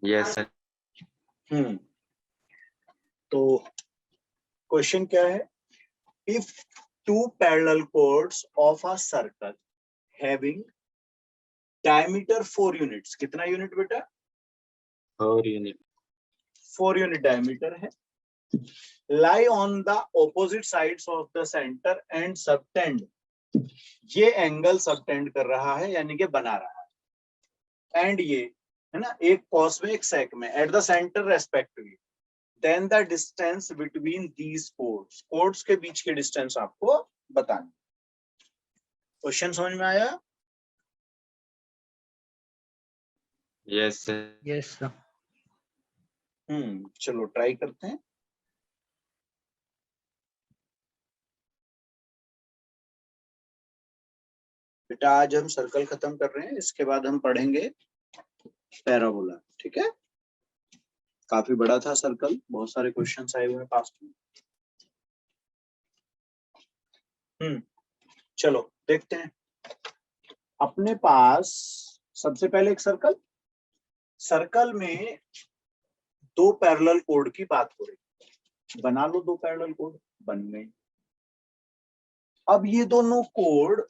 Yes sir. तो question क्या है? If two parallel chords of a circle having diameter 4 units, कितना unit बेटा? 4 यूनिट। 4 यूनिट डायमीटर है, lie on the opposite sides of the center and subtend, ये angle subtend कर रहा है यानी कि बना रहा है, एंड ये है ना, एक कॉस में एक सेक में, at the centre respectively, then the distance between these chords, chords के बीच के डिस्टेंस आपको बताना। क्वेश्चन समझ में आया? Yes sir. Yes sir. चलो ट्राई करते हैं। बेटा आज हम सर्कल खत्म कर रहे हैं, इसके बाद हम पढ़ेंगे पैराबोला, ठीक है? काफी बड़ा था सर्कल, बहुत सारे क्वेश्चंस आए हुए हैं पास्ट में। चलो देखते हैं। अपने पास सबसे पहले एक सर्कल में दो पैरेलल कोड की बात हो रही, बना लो दो पैरेलल कोड, बन गए। अब ये दोनों कोड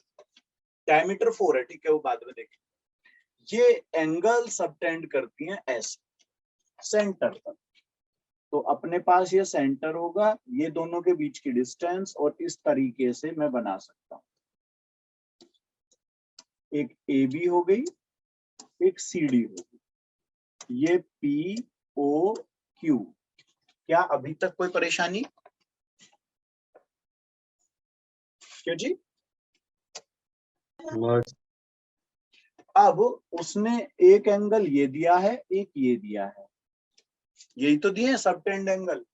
डायमीटर 4 है, ठीक है, वो बाद में देखेंगे। ये एंगल सबटेंड करती हैं ऐसे सेंटर तक, तो अपने पास ये सेंटर होगा, ये दोनों के बीच की डिस्टेंस, और इस तरीके से मैं बना सकता हूं, एक ए बी हो गई, एक सी डी हो गई, ये पी ओ क्यू। क्या अभी तक कोई परेशानी? क्यों जी? अब उसने एक एंगल ये दिया है, एक ये दिया है, यही तो दिए हैं सबटेंड एंगल।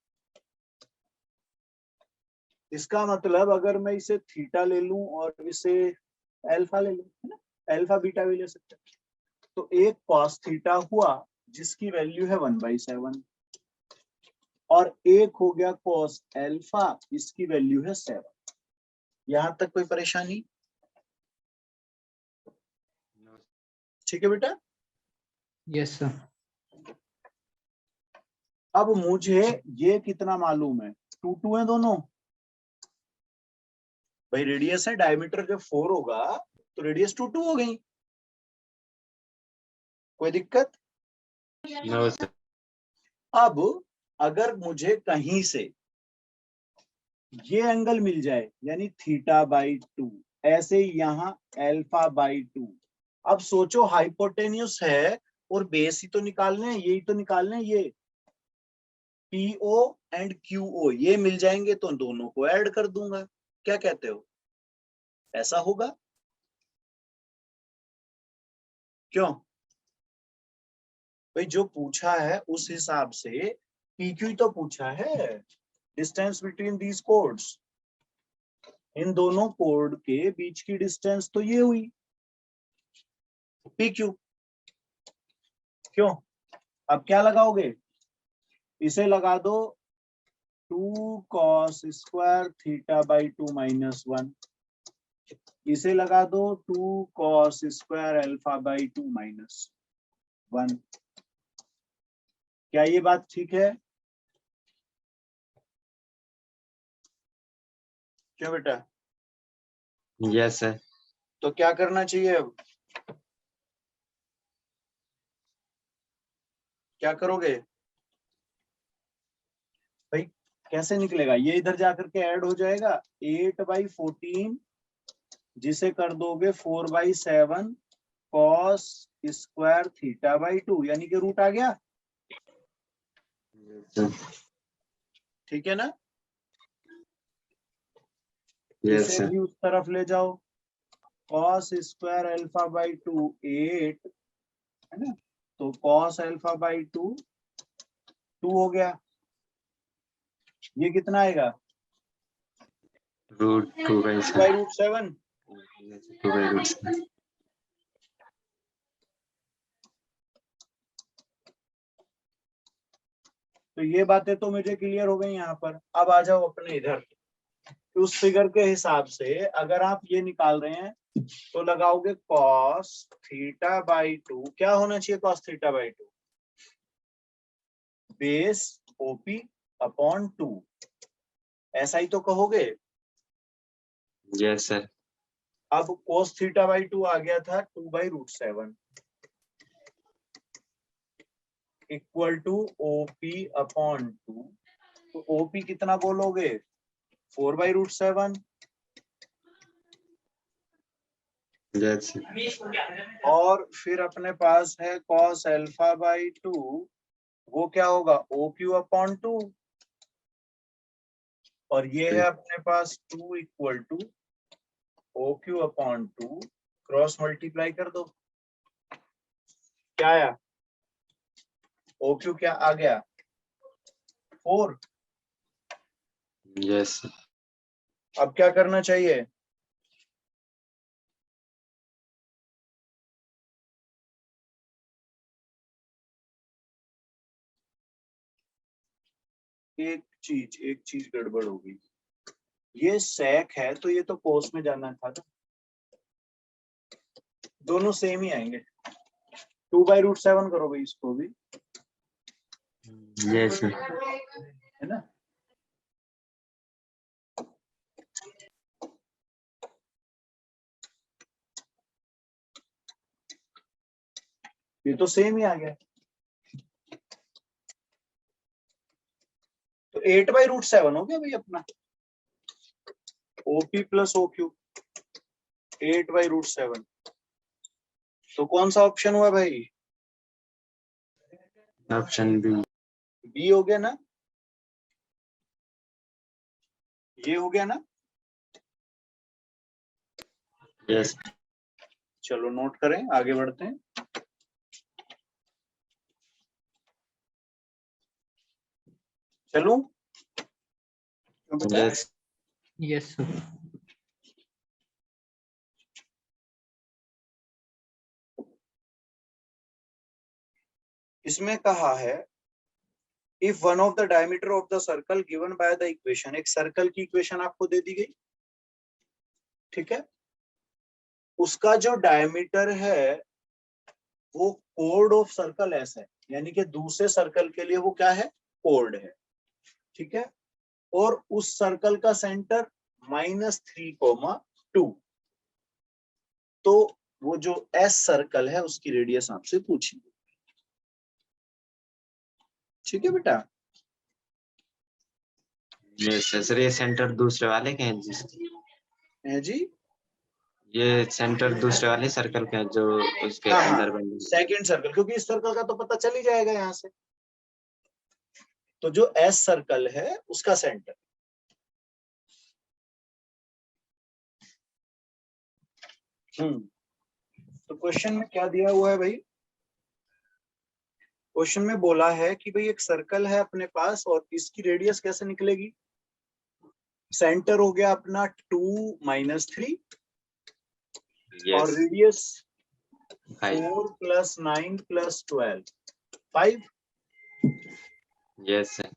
इसका मतलब अगर मैं इसे थीटा ले लूं और इसे अल्फा ले लूं, है ना, अल्फा बीटा भी ले सकते हैं, तो एक कॉस थीटा हुआ जिसकी वैल्यू है 1/7, और एक हो गया कॉस अल्फा, इसकी वैल्यू है 7। यहां तक कोई परेशानी? ठीक है बेटा? Yes sir. अब मुझे ये कितना मालूम है? 2 है दोनों भाई, रेडियस है, डायमीटर जब 4 होगा तो रेडियस 2 हो गई। कोई दिक्कत? No sir. अब अगर मुझे कहीं से ये एंगल मिल जाए, यानी θ/2, ऐसे यहाँ α/2, अब सोचो हाइपोटेन्यूस है और बेस ही तो निकालने हैं, यही तो निकालने हैं, ये PO एंड QO ये मिल जाएंगे तो दोनों को ऐड कर दूंगा। क्या कहते हो, ऐसा होगा? क्यों भाई? जो पूछा है उस हिसाब से PQ तो पूछा है, डिस्टेंस बिटवीन दीज कोड्स, इन दोनों कोड के बीच की डिस्टेंस तो ये हुई PQ। क्यों? अब क्या लगाओगे? इसे लगा दो 2 cos स्क्वायर θ/2 - 1, इसे लगा दो 2 cos स्क्वायर α/2 - 1। क्या ये बात ठीक है? क्यों बेटा? Yes sir. तो क्या करना चाहिए अब? क्या करोगे भाई? कैसे निकलेगा? ये इधर जाकर के ऐड हो जाएगा, 8/14 जिसे कर दोगे 4/7 cos स्क्वायर θ/2, यानी कि रूट आ गया। ठीक है ना? यस इसे सर। भी उस तरफ ले जाओ, cos स्क्वायर α/2 8 है ना, तो cos α/2 2 हो गया। ये कितना आएगा? √2/7। 2/7। तो ये बातें तो मुझे क्लियर हो गई यहाँ पर। अब आ जाओ अपने इधर, उस फिगर के हिसाब से अगर आप ये निकाल रहे हैं तो लगाओगे cos θ/2, क्या होना चाहिए cos θ/2? बेस ओपी अपॉन 2, ऐसा ही तो कहोगे। Yes sir. अब cos थीटा बाई 2 आ गया था 2/√7 इक्वल टू ओपी अपॉन 2, तो ओपी कितना बोलोगे 4/√7, यस और फिर अपने पास है cos अल्फा बाई 2, वो क्या होगा OQ अपॉन 2, और ये है अपने पास 2 equal to OQ upon 2, cross multiply कर दो, क्या आया OQ क्या आ गया 4। यस अब क्या करना चाहिए, एक चीज गड़बड़ होगी, ये sec है तो ये तो cos में जाना था ना, दोनों सेम ही आएंगे। 2/√7 करो भाई इसको भी, यस है ना। ये तो सेम ही आ गया, तो 8/√7 हो गया भाई अपना, OP प्लस OQ 8/√7, तो कौन सा ऑप्शन हुआ भाई, ऑप्शन बी। बी हो गया ना, ये हो गया ना। यस चलो नोट करें, आगे बढ़ते हैं। चलूं क्यों बेटा? Yes Yes, sir. इसमें कहा है if one of the diameter of the circle given by the equation, एक सर्कल की इक्वेशन आपको दे दी गई, ठीक है, उसका जो डायमीटर है वो कोड ऑफ सर्कल एस है, यानी कि दूसरे सर्कल के लिए वो क्या है कोड है, ठीक है, और उस सर्कल का सेंटर -3,2, तो वो जो एस सर्कल है उसकी रेडियस आपसे पूछी, ठीक है बेटा। यस सर, ये सेंटर दूसरे वाले के हैं है जी, ये सेंटर दूसरे वाले सर्कल के हैं जो उसके हाँ अंदर हाँ बने। सेकेंड सर्कल, क्योंकि इस सर्कल का तो पता चल ही जाएगा यहाँ से, तो जो एस सर्कल है उसका सेंटर, तो क्वेश्चन में क्या दिया हुआ है भाई, क्वेश्चन में बोला है कि भाई एक सर्कल है अपने पास और इसकी रेडियस कैसे निकलेगी, सेंटर हो गया अपना 2 - 3 और यस रेडियस 5 4 + 9 + 12 5, यस सर।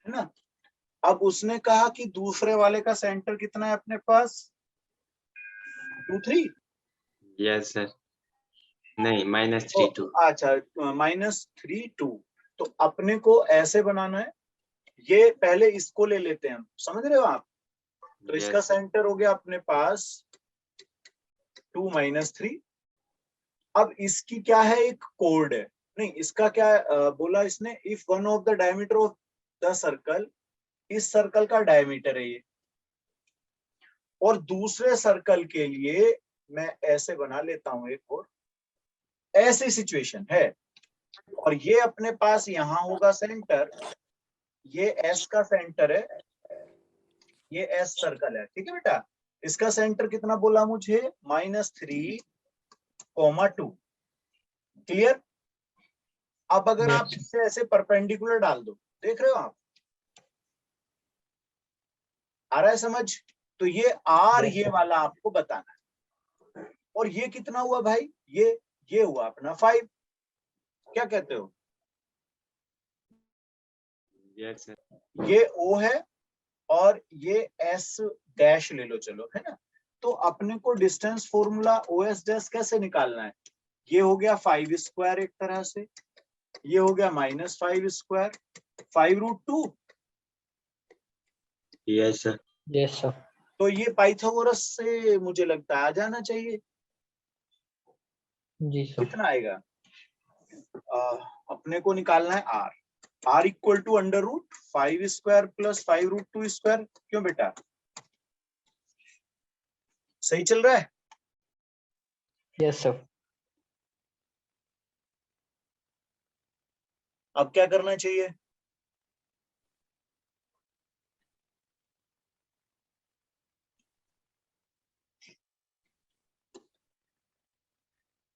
है ना। अब उसने कहा कि दूसरे वाले का सेंटर कितना है अपने पास 2 3, यस सर, नहीं तो -3 2। अच्छा -3 2, तो अपने को ऐसे बनाना है, ये पहले इसको ले लेते हैं हम, समझ रहे हो आप, तो इसका यस सेंटर हो गया अपने पास 2 - 3, अब इसकी क्या है एक कोड है, नहीं इसका क्या बोला इसने, if one of the diameter of the circle, इस सर्कल का डायमीटर है ये, और दूसरे सर्कल के लिए मैं ऐसे बना लेता हूं एक और, ऐसी सिचुएशन है, और ये अपने पास यहां होगा सेंटर, ये एस का सेंटर है, ये एस सर्कल है, ठीक है बेटा, इसका सेंटर कितना बोला मुझे -3,2, क्लियर। अब अगर आप Yes. इससे ऐसे परपेंडिकुलर डाल दो, देख रहे हो आप, आ रहा है समझ, तो ये आर Yes, ये sir. वाला आपको बताना है, और ये कितना हुआ भाई, ये हुआ अपना 5, क्या कहते हो, यस सर। ये ओ है और ये एस डैश ले लो, चलो है ना, तो अपने को distance formula O S dash कैसे निकालना है, ये हो गया 5 स्क्वायर एक तरह से, ये हो गया -5 square 5√2। Yes sir. Yes, sir. तो ये पाइथागोरस से मुझे लगता है आ जाना चाहिए। जी सर। कितना आएगा? अपने को निकालना है r equal to √5 square plus 5√2 square. क्यों बेटा, सही चल रहा है? Yes, sir. अब क्या करना चाहिए?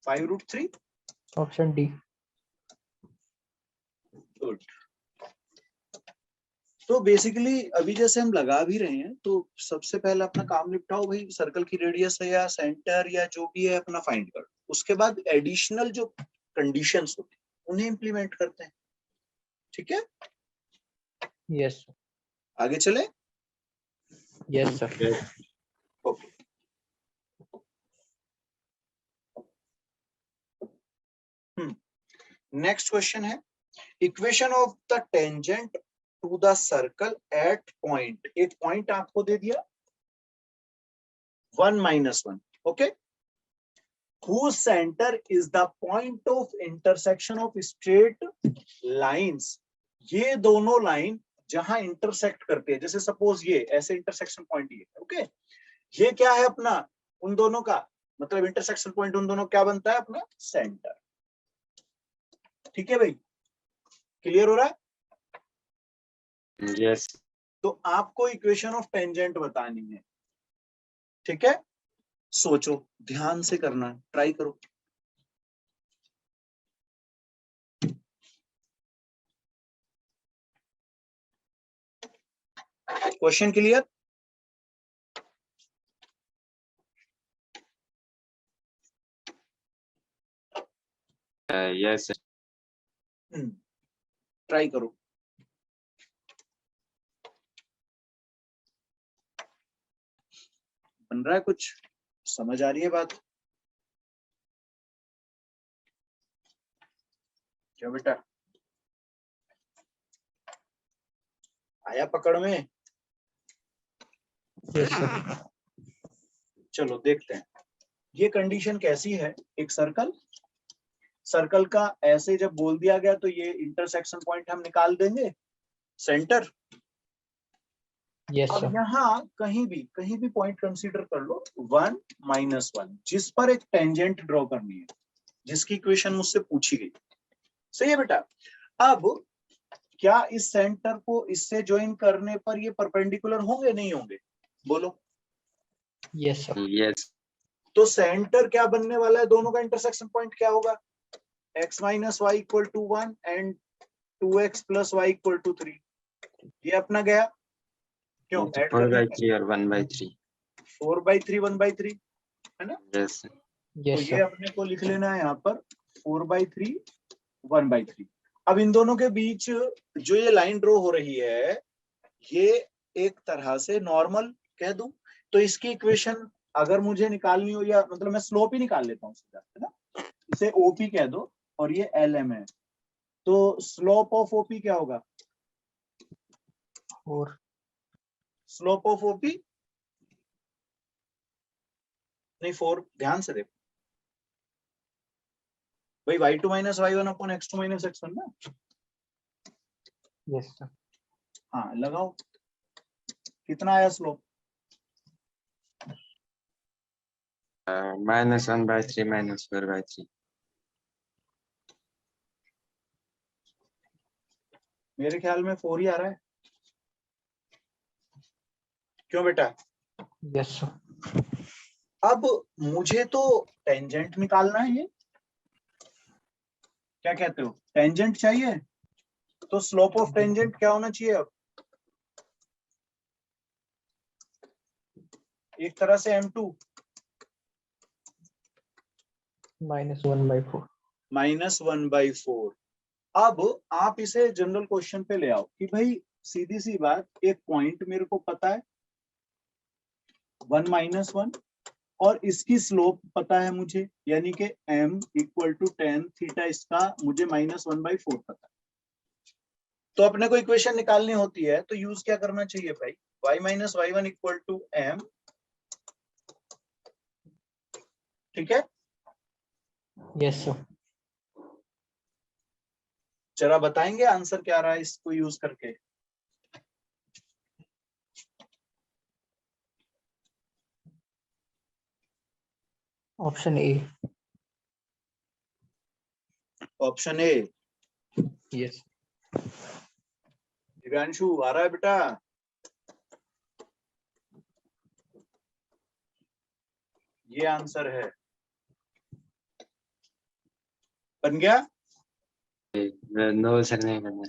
(5√3). Option D. गुड। तो बेसिकली अभी जैसे हम लगा भी रहे हैं, तो सबसे पहले अपना काम निपटाओ भाई। सर्कल की रेडियस है या सेंटर या जो भी है अपना फाइंड कर। उसके बाद एडिशनल जो कंडीशंस होते हैं उन्हें इंप्लीमेंट करते हैं। ठीक है, Yes, sir. आगे चले। Yes, sir. Okay, next question है equation of the tangent to the circle at point. एक पॉइंट आपको दे दिया 1 - 1, okay, whose center is the point of intersection of straight lines। ये दोनों लाइन जहां इंटरसेक्ट करते हैं, जैसे सपोज ये ऐसे इंटरसेक्शन पॉइंट ये, ओके, ये क्या है अपना, उन दोनों का मतलब इंटरसेक्शन पॉइंट उन दोनों क्या बनता है अपना सेंटर। ठीक है भाई, क्लियर हो रहा है? यस। तो आपको इक्वेशन ऑफ टेंजेंट बतानी है। ठीक है, सोचो, ध्यान से करना, ट्राई करो। Question clear? Yes sir. Try करो। बन रहा है कुछ? समझ आ रही है बात? क्या बेटा, आया पकड़ में? Yes, sir. चलो देखते हैं। ये कंडीशन कैसी है, एक सर्कल का ऐसे जब बोल दिया गया तो ये इंटरसेक्शन पॉइंट हम निकाल देंगे सेंटर। Yes, अब sir. यहाँ कहीं भी पॉइंट कंसीडर कर लो 1 - 1, जिस पर एक टेंजेंट ड्रॉ करनी है, जिसकी इक्वेशन मुझसे पूछी गई। सही है बेटा? अब क्या इस सेंटर को इससे ज्वाइन करने पर ये परपेंडिकुलर होंगे नहीं होंगे? बोलो। Yes, sir. यस। तो सेंटर क्या बनने वाला है, दोनों का इंटरसेक्शन पॉइंट क्या होगा? x - y = 1 and 2x + y = 3। ये अपना गया, क्यों ऐड कर 4/3 और 1/3। 4/3 1/3 है ना? यस। तो Yes, ये sir. अपने को लिख लेना है यहाँ पर 4/3 1/3। अब इन दोनों के बीच जो ये लाइन ड्रॉ हो रही है, ये एक तरह से नॉर्मल कह दूं तो इसकी इक्वेशन अगर मुझे निकालनी हो, या मतलब मैं स्लोप ही निकाल लेता हूँ सीधा, है ना? इसे ओपी कह दो और ये एलएम है, तो स्लोप ऑफ ओपी क्या होगा? 4. स्लोप ऑफ ओपी नहीं 4, ध्यान से देखो भाई, y2 - y1 / x2 - x1 ना। Yes, sir. हाँ लगाओ, कितना आया स्लोप? -1/3 -4/3। मेरे ख्याल में 4 ही आ रहा है। क्यों बेटा? Yes, sir. अब मुझे तो टेंजेंट निकालना है, ये क्या कहते हो, टेंजेंट चाहिए, तो स्लोप ऑफ टेंजेंट क्या होना चाहिए? अब एक तरह से m2 -1/4. -1/4। अब आप इसे जनरल क्वेश्चन पे ले आओ कि भाई सीधी सी बात, एक पॉइंट मेरे को पता है 1 - 1 और इसकी स्लोप पता है मुझे, यानी कि m equal to tan theta, इसका मुझे -1/4 पता है। तो अपने को इक्वेशन निकालनी होती है तो यूज क्या करना चाहिए भाई, y minus y1 equal to m, ठीक है। Yes, sir. जरा बताएंगे आंसर क्या रहा है इसको यूज करके। Option A. Option A, Yes. Divyanshu आ रहा है बेटा? ये आंसर है, बन गया। नो सर, नहीं करना।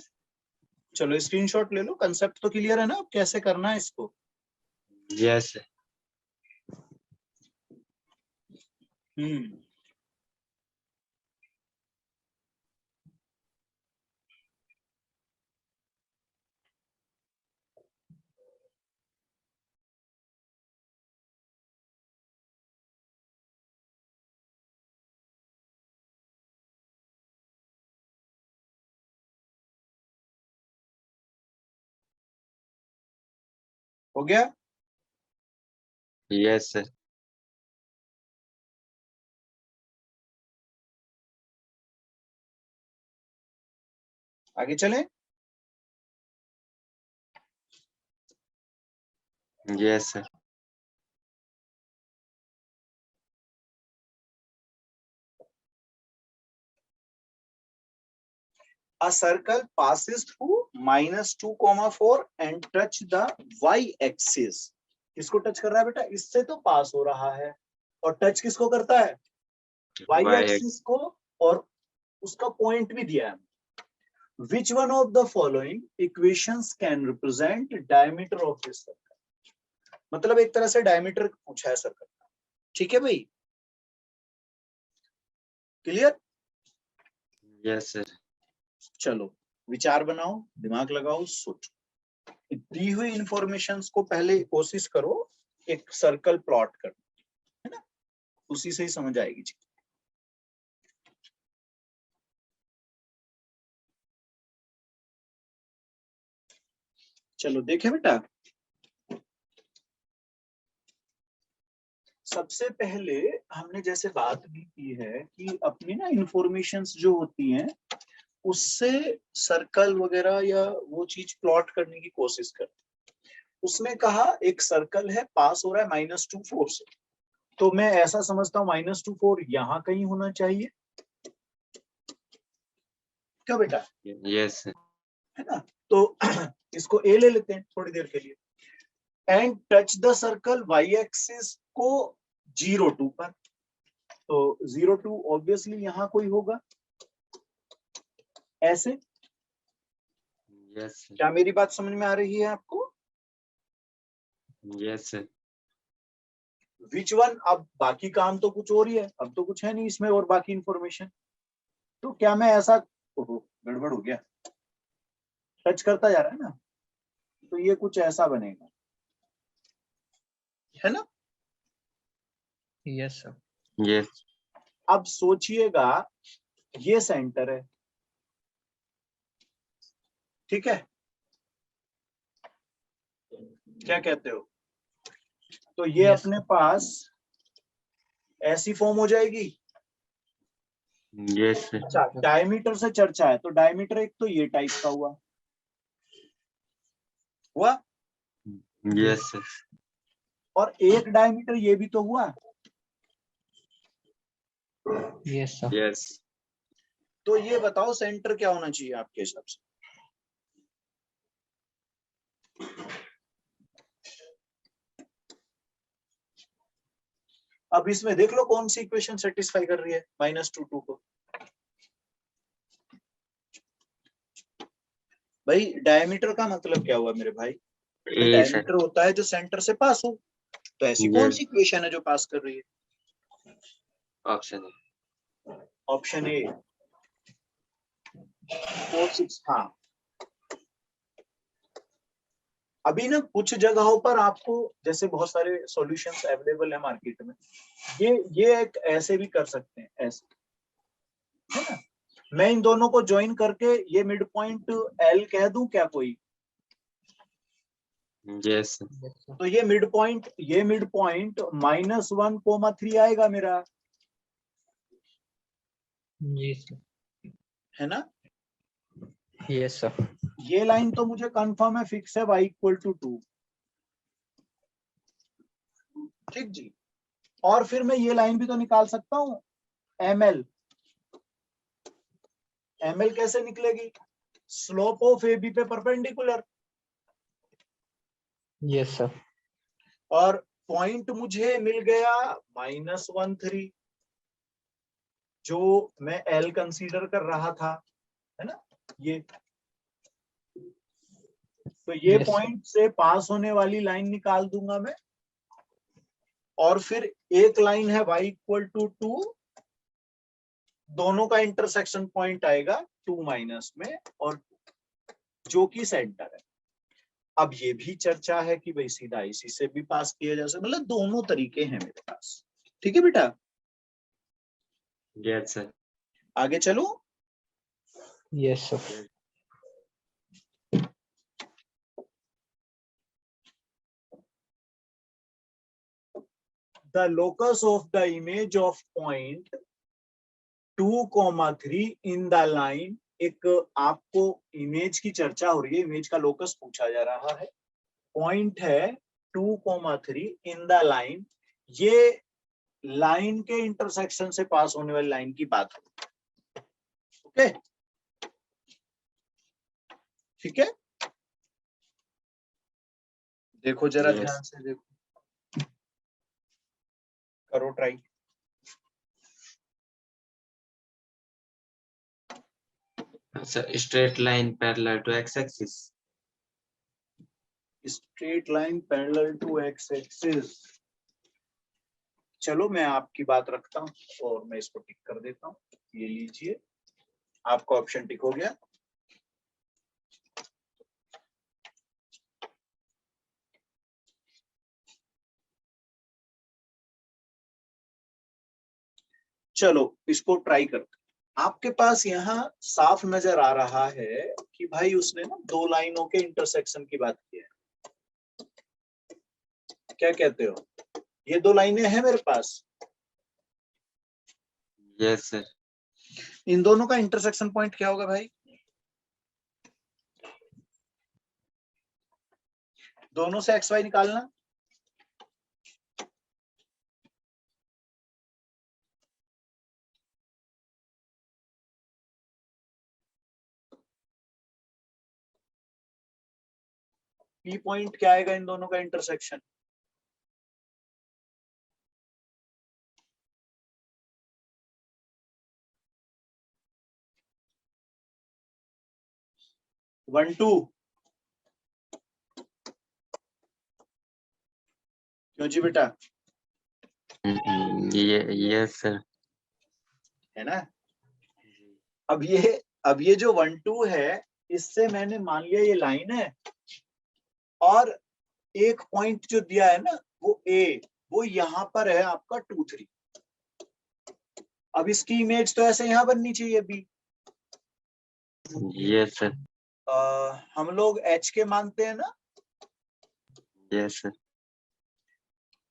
चलो स्क्रीनशॉट ले लो, कंसेप्ट तो क्लियर है ना अब कैसे करना है इसको। यस। हम्म, हो गया। Yes sir. आगे चलें। Yes sir. A circle passes through -2, 4 and touch the y-axis. किसको टच कर रहा है बेटा? इससे तो पास हो रहा है, और टच किसको करता है? y-axis को, और उसका पॉइंट भी दिया है। Which one of the following equations can represent diameter of this circle? मतलब एक तरह से डायमीटर पूछा है सर्कल का, ठीक है भाई, क्लियर? Yes sir. चलो विचार बनाओ, दिमाग लगाओ, सोचो। दी हुई इंफॉर्मेशंस को पहले कोशिश करो एक सर्कल प्लॉट कर, है ना, उसी से ही समझ आएगी चीज। चलो देखें बेटा, सबसे पहले हमने जैसे बात भी की है कि अपनी ना इंफॉर्मेशंस जो होती हैं उससे सर्कल वगैरह या वो चीज प्लॉट करने की कोशिश करते। उसमें कहा एक सर्कल है, पास हो रहा है -2, 4 से, तो मैं ऐसा समझता हूँ -2, 4 यहाँ कहीं होना चाहिए, क्या बेटा? Yes sir. है ना, तो इसको ए ले लेते हैं थोड़ी देर के लिए। And touch the circle Y axis को 0, 2 पर, तो 0, 2 ऑब्वियसली यहाँ कोई होगा, ऐसे। Yes sir. क्या मेरी बात समझ में आ रही है आपको? Yes sir. विच वन, अब बाकी काम तो कुछ और ही है, अब तो कुछ है नहीं इसमें और बाकी इंफॉर्मेशन, तो क्या मैं ऐसा, ओहो गड़बड़ हो गया, टच करता जा रहा है ना, तो ये कुछ ऐसा बनेगा, है ना? Yes, sir. यस। अब सोचिएगा ये सेंटर है, ठीक है, क्या कहते हो? तो ये Yes, अपने sir. पास ऐसी फॉर्म हो जाएगी। Yes sir. अच्छा, डायमीटर से चर्चा है, तो डायमीटर एक तो ये टाइप का हुआ, यस सर। और एक डायमीटर ये भी तो हुआ, Yes, sir. यस। तो ये बताओ सेंटर क्या होना चाहिए आपके हिसाब से? अब इसमें देख लो कौन सी इक्वेशन सेटिस्फाई कर रही है -2, 2 को। भाई डायमीटर का मतलब क्या हुआ मेरे भाई? ए सर। डायमीटर होता है जो सेंटर से पास हो, तो ऐसी कौन सी इक्वेशन है जो पास कर रही है? ऑप्शन है। ऑप्शन ए 4, 6, हाँ। अभी ना कुछ जगहों पर आपको, जैसे बहुत सारे सॉल्यूशंस अवेलेबल है मार्केट में, ये एक ऐसे भी कर सकते हैं, ऐसे, है ना। मैं इन दोनों को ज्वाइन करके ये मिड पॉइंट एल कह दूं क्या कोई? Yes sir. Yes, sir. तो ये मिड पॉइंट -1,3 आएगा मेरा, Yes, sir. है ना। Yes, sir. ये लाइन तो मुझे कंफर्म है, फिक्स है, y = 2। ठीक जी। और फिर मैं ये लाइन भी तो निकाल सकता हूँ, ml। ml कैसे निकलेगी? स्लोप ऑफ AB पे परपेंडिकुलर, Yes, sir. और पॉइंट मुझे मिल गया -13, जो मैं L कंसीडर कर रहा था, है ना। ये तो ये Yes, sir. पॉइंट से पास होने वाली लाइन निकाल दूंगा मैं, और फिर एक लाइन है y = 2, दोनों का इंटरसेक्शन पॉइंट आएगा 2- में, और जो कि सेंटर है। अब ये भी चर्चा है कि भाई सीधा इसी से भी पास किया जा सकता, मतलब दोनों तरीके हैं मेरे पास। ठीक है बेटा, यस सर। आगे चलो। Yes, sir. The locus of the image of point 2, 3 in the line, एक आपको इमेज की चर्चा हो रही है, इमेज का लोकस पूछा जा रहा है, पॉइंट है 2, 3 इन द लाइन, ये लाइन के इंटरसेक्शन से पास होने वाली लाइन की बात है। ओके, ठीक है, देखो जरा Yes. ध्यान से देखो, करो try. Sir straight line parallel to X axis. Straight line parallel to X axis, चलो मैं आपकी बात रखता हूं और मैं इसको टिक कर देता हूं। ये लीजिए, आपका ऑप्शन टिक हो गया। चलो इसको ट्राई करते हैं। आपके पास यहाँ साफ नजर आ रहा है कि भाई उसने ना दो लाइनों के इंटरसेक्शन की बात की है। क्या कहते हो? ये दो लाइनें हैं मेरे पास, यस सर। इन दोनों का इंटरसेक्शन पॉइंट क्या होगा भाई? दोनों से XY निकालना। P पॉइंट क्या आएगा इन दोनों का इंटरसेक्शन? वन टू, क्यों जी बेटा? ये यस सर। है ना। अब ये जो 1 2 है, इससे मैंने मान लिया ये लाइन है, और एक पॉइंट जो दिया है ना वो A, वो यहाँ पर है आपका 2 3। अब इसकी इमेज तो ऐसे यहाँ बननी चाहिए B। Yes sir. हम लोग H के मानते हैं ना। Yes sir.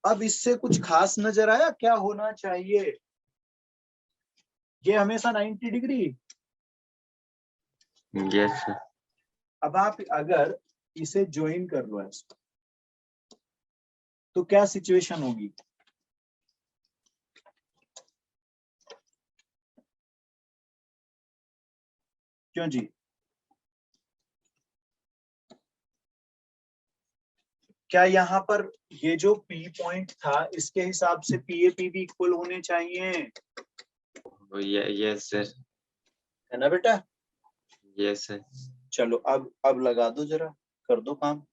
अब इससे कुछ खास नजर आया क्या होना चाहिए? ये हमेशा 90 डिग्री। Yes sir. अब आप अगर इसे ज्वाइन कर लो ऐसे, तो क्या सिचुएशन होगी? क्यों जी? क्या यहाँ पर ये जो P पॉइंट था, इसके हिसाब से PA भी इक्वल होने चाहिए, यस सर। है ना बेटा? Yes sir. चलो अब लगा दो, जरा कर दो काम।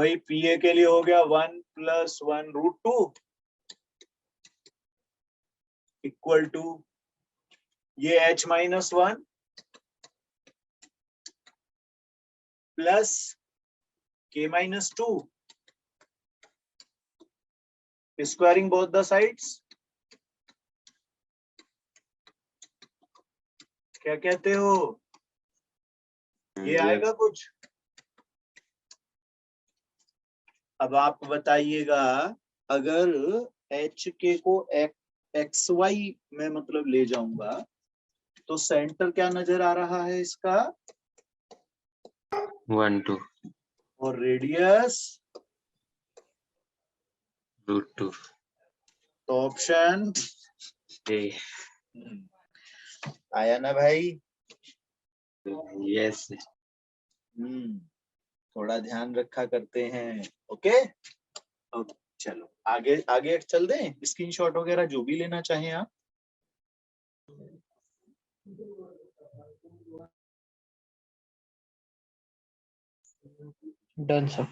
भाई पीए के लिए हो गया 1+1√2 इक्वल टू ये h-1 plus k-2 squaring both the sides. क्या कहते हो, ये आएगा कुछ? अब आप बताइएगा, अगर एच के को एक्स वाई में मतलब ले जाऊंगा तो सेंटर क्या नजर आ रहा है इसका? 1 2 और रेडियस √2 तो ऑप्शन ए। आया ना भाई? यस। थोड़ा ध्यान रखा करते हैं। ओके, अब चलो आगे आगे चल दें, स्क्रीनशॉट वगैरह जो भी लेना चाहें आप। Done, sir.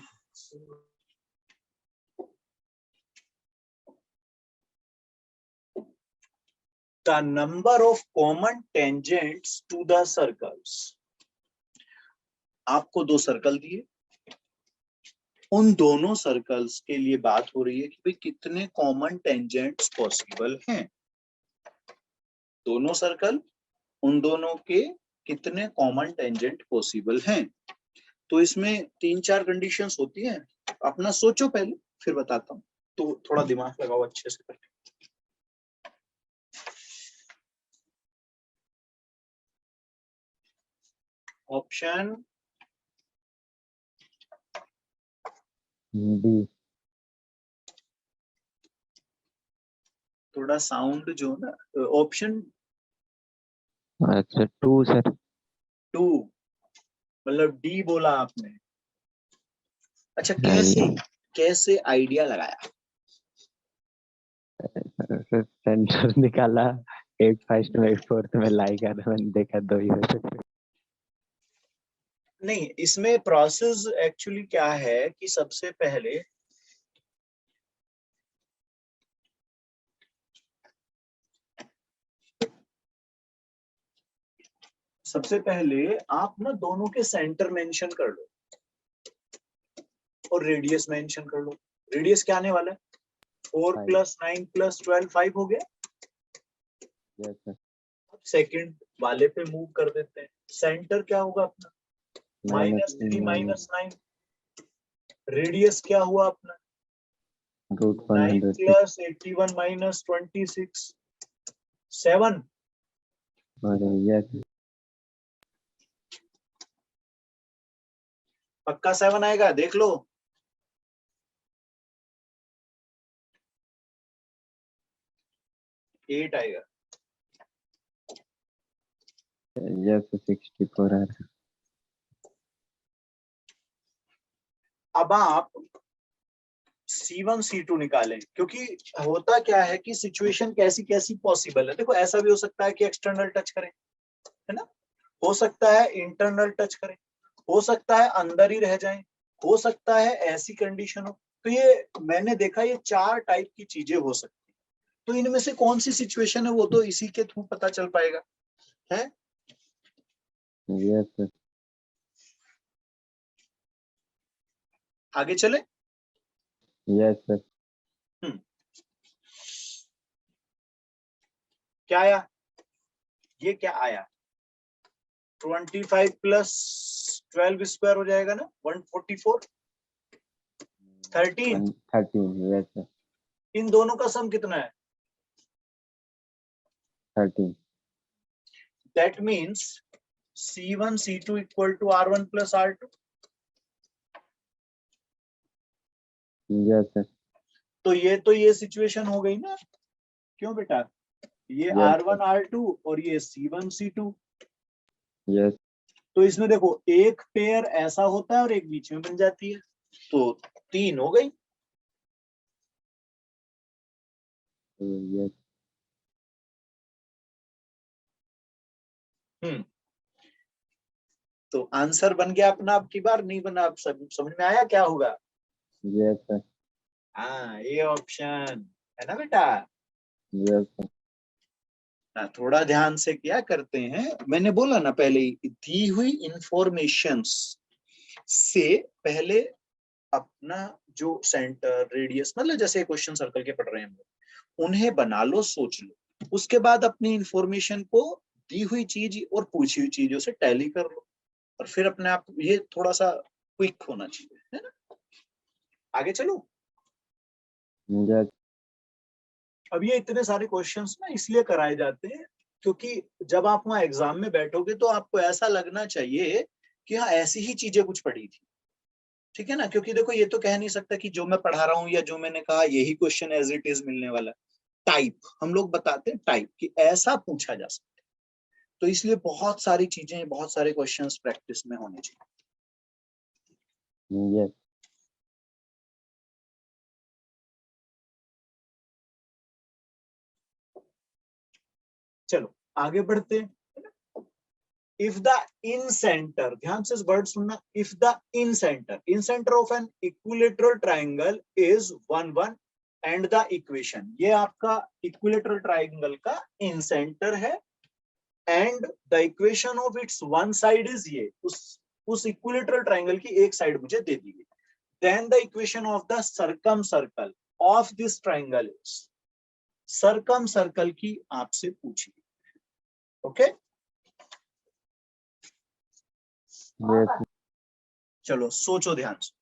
The number of common tangents to the circles। आपको दो सर्कल दिए, उन दोनों सर्कल्स के लिए बात हो रही है कि भाई कितने कॉमन टेंजेंट्स पॉसिबल हैं। दोनों सर्कल, उन दोनों के कितने कॉमन टेंजेंट पॉसिबल हैं। तो इसमें 3-4 कंडीशंस होती हैं, अपना सोचो पहले फिर बताता हूं, तो थोड़ा दिमाग लगाओ अच्छे से करके। Option B. थोड़ा साउंड जो ना, ऑप्शन अच्छा 2 सर। 2 मतलब डी बोला आपने। अच्छा, नहीं कैसे आइडिया लगाया? सर, सेंटर निकाला, एक फर्स्ट में एक फोर्थ में लाई कर, मैंने देखा दो ही हो सकते। नहीं, इसमें प्रोसेस एक्चुअली क्या है कि सबसे पहले आप ना दोनों के सेंटर मेंशन कर लो और रेडियस मेंशन कर लो। रेडियस क्या आने वाला है? 4 + 9 + 12 5 हो गया। Yes sir. अब सेकंड वाले पे मूव कर देते हैं। सेंटर क्या होगा अपना? -3 - 9। रेडियस क्या हुआ अपना? 9 + 81 - 26 7। यस पक्का 7 आएगा, देख लो। एट आएगा। यस 64 है। अब आप C1 C2 निकालें, क्योंकि होता क्या है कि सिचुएशन कैसी कैसी पॉसिबल है। देखो, ऐसा भी हो सकता है कि एक्सटर्नल टच करें, है ना, हो सकता है इंटरनल टच करें, हो सकता है अंदर ही रह जाएं, हो सकता है ऐसी कंडीशन हो। तो ये मैंने देखा, ये 4 टाइप की चीजें हो सकती हैं। तो इनमें से कौन सी सिचुएशन है वो तो इसी के थ्रू पता चल पाएगा, है? Yes sir. आगे चले। Yes sir. क्या आया? ये क्या आया? 25 + 12 स्क्वायर हो जाएगा ना, 144। 13। 13 यस सर। इन दोनों का सम कितना है? 13। That means C1 C2 = R1 + R2। Yes sir. तो ये सिचुएशन हो गई ना, क्यों बेटा? ये Yes, R1 R2 और ये C1 C2। यस तो इसमें देखो, एक पेयर ऐसा होता है और एक बीच में बन जाती है, तो 3 हो गई। यस। तो आंसर बन गया अपना। अब की बार नहीं बना, अब समझ में आया क्या होगा? Yes, sir. हाँ, ये ऑप्शन है ना बेटा। Yes, sir. ना थोड़ा ध्यान से क्या करते हैं, मैंने बोला ना पहले ही, दी हुई इंफॉर्मेशंस से पहले अपना जो सेंटर रेडियस, मतलब जैसे क्वेश्चन सर्कल के पढ़ रहे हैं हम लोग, उन्हें बना लो, सोच लो, उसके बाद अपनी इंफॉर्मेशन को दी हुई चीज और पूछी हुई चीजों से टैली कर लो, और फिर अपने आप, ये थोड़ा सा क्विक होना चाहिए, है ना। आगे चलो। Yes. अब ये इतने सारे क्वेश्चंस ना इसलिए कराए जाते हैं क्योंकि जब आप वहां एग्जाम में बैठोगे तो आपको ऐसा लगना चाहिए कि हाँ ऐसी ही चीजें कुछ पढ़ी थी, ठीक है ना। क्योंकि देखो ये तो कह नहीं सकता कि जो मैं पढ़ा रहा हूँ या जो मैंने कहा यही क्वेश्चन एज इट इज मिलने वाला। टाइप हम लोग बताते हैं, टाइप कि ऐसा पूछा जा सकता है, तो इसलिए बहुत सारी चीजें, बहुत सारे क्वेश्चंस प्रैक्टिस में होने चाहिए। Yes. चलो आगे बढ़ते हैं। इफ द इन सेंटर, ध्यान से इस वर्ड सुनना, if the in centre of an equilateral triangle is 1 1 and the equation, ये आपका इक्विलेटरल ट्राइंगल का इन सेंटर है, and the equation of its one side is ये, उस इक्विलेटरल ट्राइंगल की एक साइड मुझे दे दी गई, then the equation of the circum circle of this triangle is, circum circle की आपसे पूछी, ओके। Yes. चलो सोचो ध्यान से।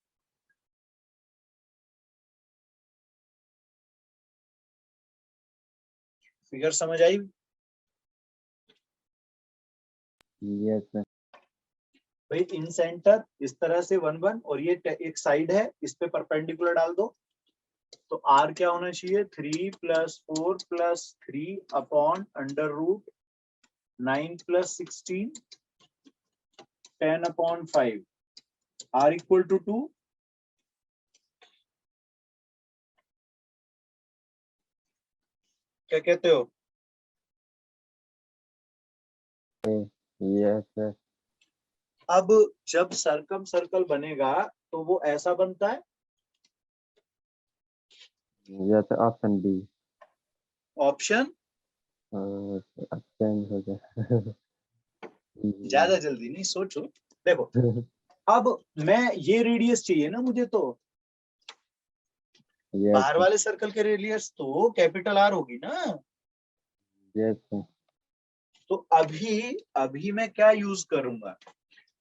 फिगर समझ आई? Yes, sir. भाई इन सेंटर इस तरह से 1 1 और ये एक साइड है, इस पे परपेंडिकुलर डाल दो, तो आर क्या होना चाहिए, 3 + 4 + 3 अपॉन √9 + 16 10/5, आर इक्वल टू 2। क्या कहते हो? Yes, sir. अब जब सर्कम सर्कल बनेगा तो वो ऐसा बनता है, Yes, sir. Option B. Option Option हो गया. ज्यादा जल्दी नहीं सोचो। देखो अब मैं, ये रेडियस चाहिए ना मुझे, तो Yes, बाहर sir. वाले सर्कल के रेडियस तो कैपिटल आर होगी ना। Yes, sir. तो अभी अभी मैं क्या यूज करूंगा,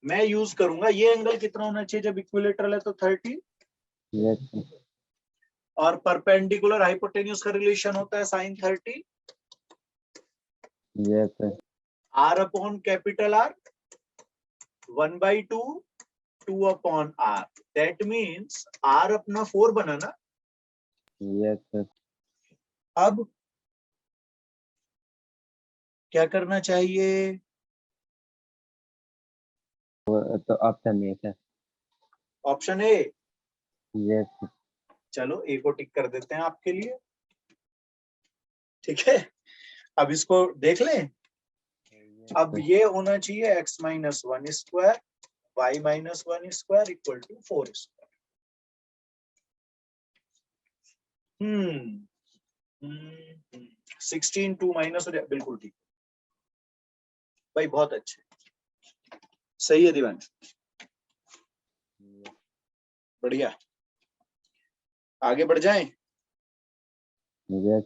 मैं यूज करूंगा ये एंगल कितना होना चाहिए जब इक्विलेटरल है तो 30, Yes, sir. और परपेंडिकुलर हाइपोटेन्यूज का रिलेशन होता है sin 30, Yes, sir. R upon capital R 1/2 2/r, that means R अपना 4 बना ना। Yes, sir. अब क्या करना चाहिए, तो option A sir. Option A. Yes, sir. चलो ए को टिक कर देते हैं आपके लिए, ठीक है। अब इसको देख लें, अब ये होना चाहिए x - 1 square y - 1 square equal to 4 square. Hmm 16 2 minus हो जाए, बिल्कुल ठीक भाई, बहुत अच्छे, सही है दिवांश, बढ़िया। आगे बढ़ जाएं। Yes.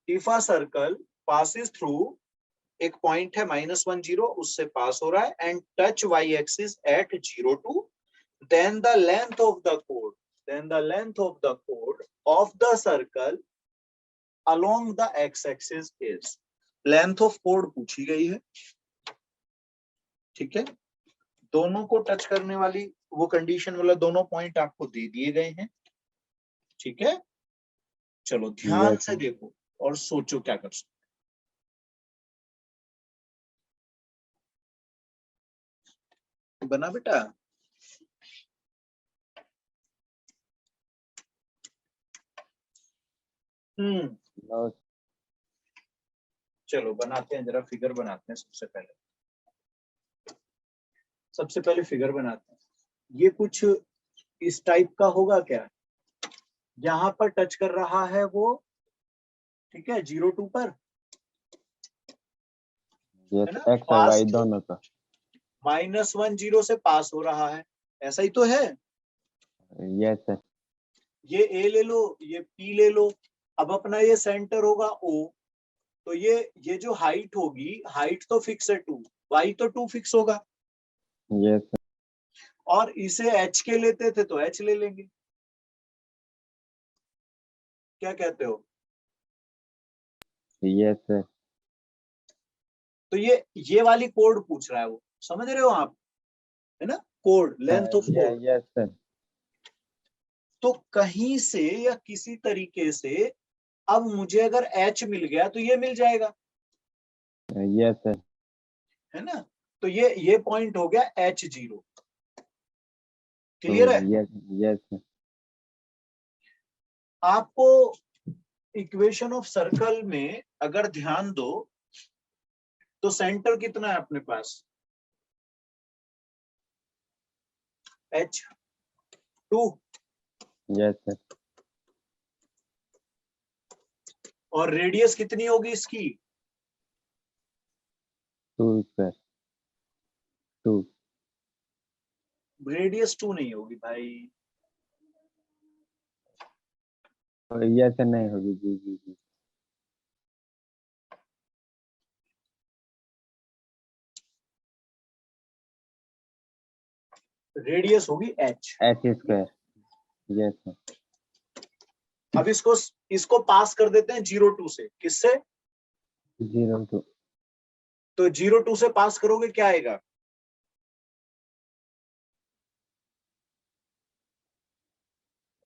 If a circle passes through, एक पॉइंट है -1 0, उससे पास हो रहा है, and touch Y axis at 0 2, then the length of the chord, then the length of the chord of the circle along the x-axis is, length of chord पूछी गई है, ठीक है। दोनों को टच करने वाली वो कंडीशन वाला दोनों पॉइंट आपको दे दिए गए हैं, ठीक है। चलो ध्यान Yes, से देखो और सोचो क्या कर सकते। बना बेटा? no. चलो बनाते हैं, जरा फिगर बनाते हैं। सबसे पहले फिगर बनाते हैं। ये कुछ इस टाइप का होगा क्या, यहाँ पर टच कर रहा है वो, ठीक है, 0 2 पर, यस है ना, एक्स और पास वाई दोनों का। -1 0 से पास हो रहा है, ऐसा ही तो है। Yes sir. ये ए ले लो, ये पी ले लो। अब अपना ये सेंटर होगा ओ, तो ये जो हाइट होगी, हाइट तो फिक्स है 2, वाई तो 2 फिक्स होगा। Yes sir. और इसे एच के लेते थे तो एच ले लेंगे, क्या कहते हो? Yes sir. तो ये वाली कोड पूछ रहा है वो, समझ रहे हो आप, है ना, code, length of code. Yes sir. तो कहीं से या किसी तरीके से अब मुझे अगर एच मिल गया तो ये मिल जाएगा, यस सर। है ना। तो ये पॉइंट हो गया H0, क्लियर है? Yes yes sir. आपको इक्वेशन ऑफ सर्कल में अगर ध्यान दो तो सेंटर कितना है अपने पास, H2, यस सर। और रेडियस कितनी होगी इसकी, 2 सर। 2। रेडियस 2 नहीं होगी भाई, यस सर नहीं होगी। जी जी जी। रेडियस होगी H। H²। Yes sir. अब इसको पास कर देते हैं 0 2 से, किससे, 0 2। तो 0 2 से पास करोगे क्या आएगा,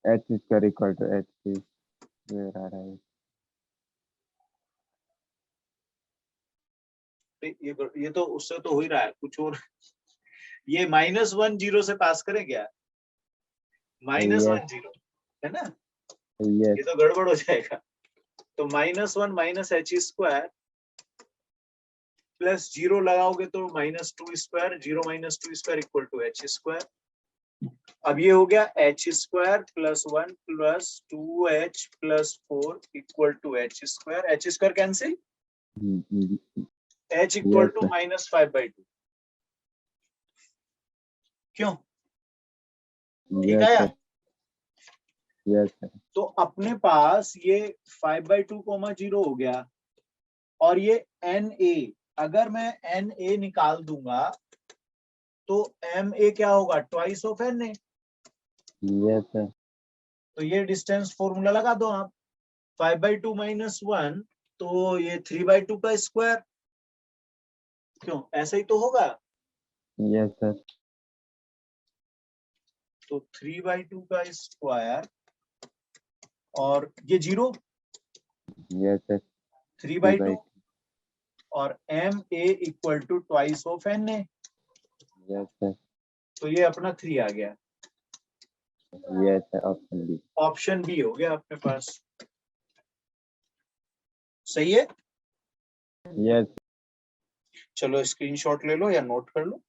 H² equal to H square आ रहा है। ये तो उससे तो हो ही रहा है कुछ और। ये -1 0 से पास करें क्या, -1 यस 0, है ना, यस ये तो गड़बड़ हो जाएगा। तो -1 -H² प्लस 0 लगाओगे तो -2 square, 0 -2 square equal to H²। अब ये हो गया H² plus 1 plus 2H plus 4 equal to H²। H² cancel, H equal yes to -5/2, क्यों, ठीक यस आया? सर। Yes sir. तो अपने पास ये 5/2, 0 हो गया, और ये NA, अगर मैं NA निकाल दूंगा तो MA क्या होगा, twice of NA। Yes sir. तो ये डिस्टेंस फॉर्मूला लगा दो आप, 5/2 -1, तो ये 3/2 का स्क्वायर, क्यों, ऐसा ही तो होगा। Yes sir. तो 3/2 का स्क्वायर, और ये 0, यस सर। 3/2, और MA equal to twice of NA, yes sir. तो ये अपना 3 आ गया, yes sir. Option B. Option B हो गया अपने पास, सही है। यस। चलो स्क्रीनशॉट ले लो या नोट कर लो।